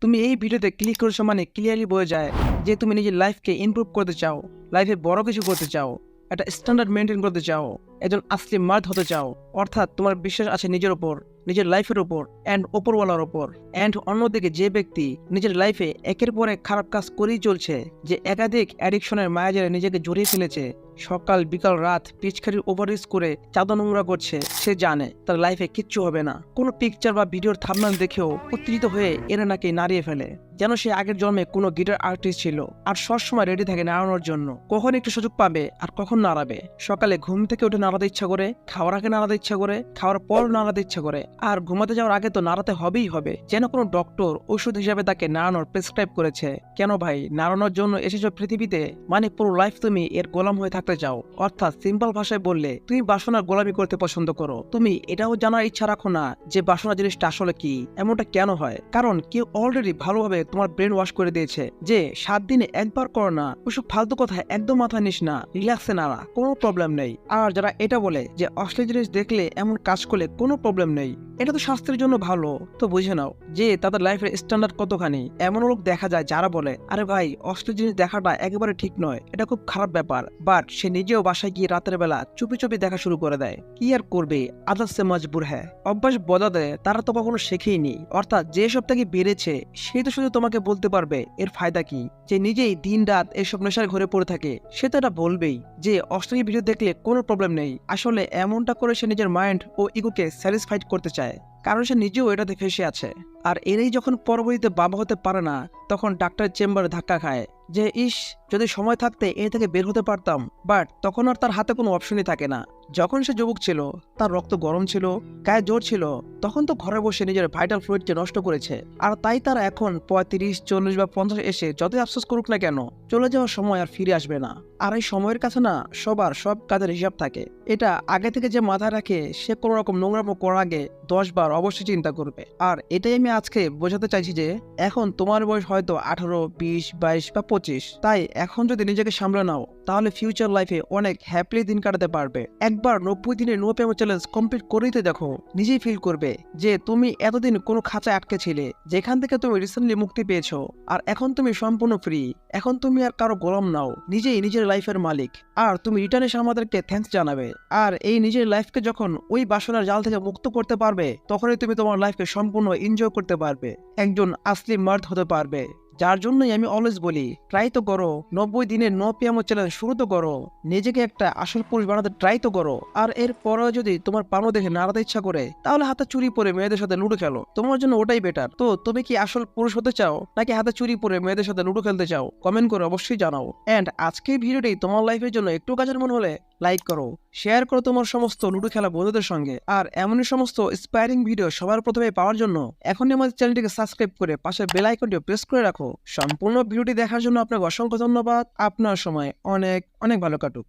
তুমি এই ভিডিওতে ক্লিক করেছো মানে ক্লিয়ারলি বোঝা যায় যে তুমি নিজের লাইফকে ইমপ্রুভ করতে চাও, লাইফে বড় কিছু করতে চাও, একটা স্ট্যান্ডার্ড মেনটেন করতে চাও, একজন আসলি মার্দ হতে চাও। অর্থাৎ তোমার বিশ্বাস আছে নিজের উপর, নিজের লাইফের উপর অ্যান্ড ওপরওয়ালার উপর। অ্যান্ড অন্যদিকে যে ব্যক্তি নিজের লাইফে একের পর এক খারাপ কাজ করেই চলছে, যে একাধিক অ্যাডিকশনের মায়াজালে নিজেকে জড়িয়ে ফেলেছে, সকাল বিকাল রাত পিচকারির ওভার ইউজ করে চাঁদা নোংরা করছে, সে জানে তার লাইফে কিচ্ছু হবে না। কোনো পিকচার বা ভিডিওর থাম্বনেল দেখেও উত্তেজিত হয়ে এরা নাকি নাড়িয়ে ফেলে, যেন সে আগের জন্মে কোনো গিটার আর্টিস্ট ছিল আর সবসময় রেডি থাকে নাড়ানোর জন্য। কখন একটু সুযোগ পাবে আর কখন নাড়াবে। সকালে ঘুম থেকে উঠে নাড়াতে ইচ্ছা করে, খাওয়ার আগে নাড়াতে ইচ্ছা করে, খাওয়ার পর নাড়াতে ইচ্ছা করে, আর ঘুমাতে যাওয়ার আগে তো নাড়াতে হবেই হবে, যেন কোনো ডক্টর ওষুধ হিসাবে তাকে নাড়ানোর প্রেসক্রাইব করেছে। কেন ভাই? নাড়ানোর জন্য এসেছো পৃথিবীতে, মানে পুরো লাইফ তুমি এর গোলাম হয়ে থাকতে চাও। অর্থাৎ সিম্পল ভাষায় বললে তুমি বাসনার গোলামি করতে পছন্দ করো। তুমি এটাও জানার ইচ্ছা রাখো না যে বাসনা জিনিসটা আসলে কি, এমনটা কেন হয়। কারণ কেউ অলরেডি ভালোভাবে তোমার ব্রেন ওয়াশ করে দিয়েছে যে 7 দিনে একবার করো না, ওসব ফালতু কথা একদম মাথায় নিস না, রিল্যাক্সে নাড়া, কোনো প্রবলেম নেই। আর যারা এটা বলে যে অশ্লীল জিনিস দেখলে এমন কাজ করলে কোনো প্রবলেম নেই, এটা তো স্বাস্থ্যের জন্য ভালো, তো বুঝে নাও যে তাদের লাইফের স্ট্যান্ডার্ড কতখানি। এমন লোক দেখা যায় যারা বলে আরে ভাই অশ্লীল জিনিস দেখাটা একেবারে ঠিক নয়, এটা খুব খারাপ ব্যাপার, বাট সে নিজেও বাসায় গিয়ে রাতের বেলা চুপি চুপি দেখা শুরু করে দেয়। কি আর করবে, আদত সে মজবুর হ্যায়। অভ্যাস বদলাতে তারা তো কখনো শেখেইনি। অর্থাৎ যে সব থেকে বেড়েছে সে তো শুধু তোমাকে বলতে পারবে এর ফায়দা কি। যে নিজেই দিন রাত এসব নেশার ঘরে পড়ে থাকে সে তো এটা বলবেই যে অশ্লীল ভিডিও দেখলে কোনো প্রবলেম নেই। আসলে এমনটা করে সে নিজের মাইন্ড ও ইগোকে স্যাটিসফাইড করতে চায়, কারণ সে নিজেও এটাতে ফেসে আছে। আর এরাই যখন পরবর্তীতে বাবা হতে পারে না, তখন ডাক্তারের চেম্বারে ধাক্কা খায় যে ইস, যদি সময় থাকতে এ থেকে বের হতে পারতাম। বাট তখন আর তার হাতে কোনো অপশনই থাকে না। যখন সে যুবক ছিল, তার রক্ত গরম ছিল, গায়ে জোর ছিল, তখন তো ঘরে বসে নিজের ভাইটাল ফ্লুইডকে নষ্ট করেছে। আর তাই তারা এখন 35, 40 বা 50 এসে যতই আফসোস করুক না কেন, চলে যাওয়ার সময় আর ফিরে আসবে না। আর এই সময়ের কাছে না সবার সব কাজের হিসাব থাকে। এটা আগে থেকে যে মাথায় রাখে সে কোনো রকম নোংরামো করার আগে 10 বার অবশ্যই চিন্তা করবে। আর এটাই আমি আজকে বোঝাতে চাইছি যে এখন তোমার বয়স হয়তো 18, 20, 22 বা 25। তাই এখন যদি নিজেকে সামলে নাও তাহলে ফিউচার লাইফে অনেক হ্যাপিলি দিন কাটাতে পারবে। একবার 90 দিনের নো পেমেন্ট চ্যালেঞ্জ কমপ্লিট করেই তো দেখো, নিজেই ফিল করবে যে তুমি এতদিন কোনো খাঁচায় আটকে ছিলে, যেখান থেকে তুমি রিসেন্টলি মুক্তি পেয়েছো। আর এখন তুমি সম্পূর্ণ ফ্রি। এখন তুমি আর কারো গোলাম নাও, নিজেই নিজের লাইফের মালিক। আর তুমি রিটার্ন এসে আমাদেরকে থ্যাঙ্কস জানাবে। আর এই নিজের লাইফকে যখন ওই বাসনার জাল থেকে মুক্ত করতে পারবে, তখনই তুমি তোমার লাইফকে সম্পূর্ণ এনজয় করতে পারবে, একজন আসলি মার্দ হতে পারবে। যার জন্যই আমি অলওয়েজ বলি ট্রাই তো করো, 90 দিনের নো পিএমও চ্যালেঞ্জ শুরু তো করো, নিজেকে একটা আসল পুরুষ বানাতে ট্রাই তো করো। আর এর পরেও যদি তোমার পানো দেখে নাড়াতে ইচ্ছা করে, তাহলে হাতে চুরি পরে মেয়েদের সাথে লুডো খেলো, তোমার জন্য ওটাই বেটার। তো তুমি কি আসল পুরুষ হতে চাও, নাকি হাতে চুরি পরে মেয়েদের সাথে লুডো খেলতে চাও? কমেন্ট করে অবশ্যই জানাও। এন্ড আজকের ভিডিওটি তোমার লাইফের জন্য একটু কাজের মনে হলে লাইক করো, শেয়ার করো তোমার সমস্ত লুডো খেলা বন্ধুদের সঙ্গে। আর এমনই সমস্ত ইন্সপায়ারিং ভিডিও সবার প্রথমে পাওয়ার জন্য এখনই আমাদের চ্যানেলটিকে সাবস্ক্রাইব করে পাশের বেল আইকনটি প্রেস করে রাখো। সম্পূর্ণ ভিডিওটি দেখার জন্য আপনাকে অসংখ্য ধন্যবাদ। আপনার সময় অনেক অনেক ভালো কাটুক।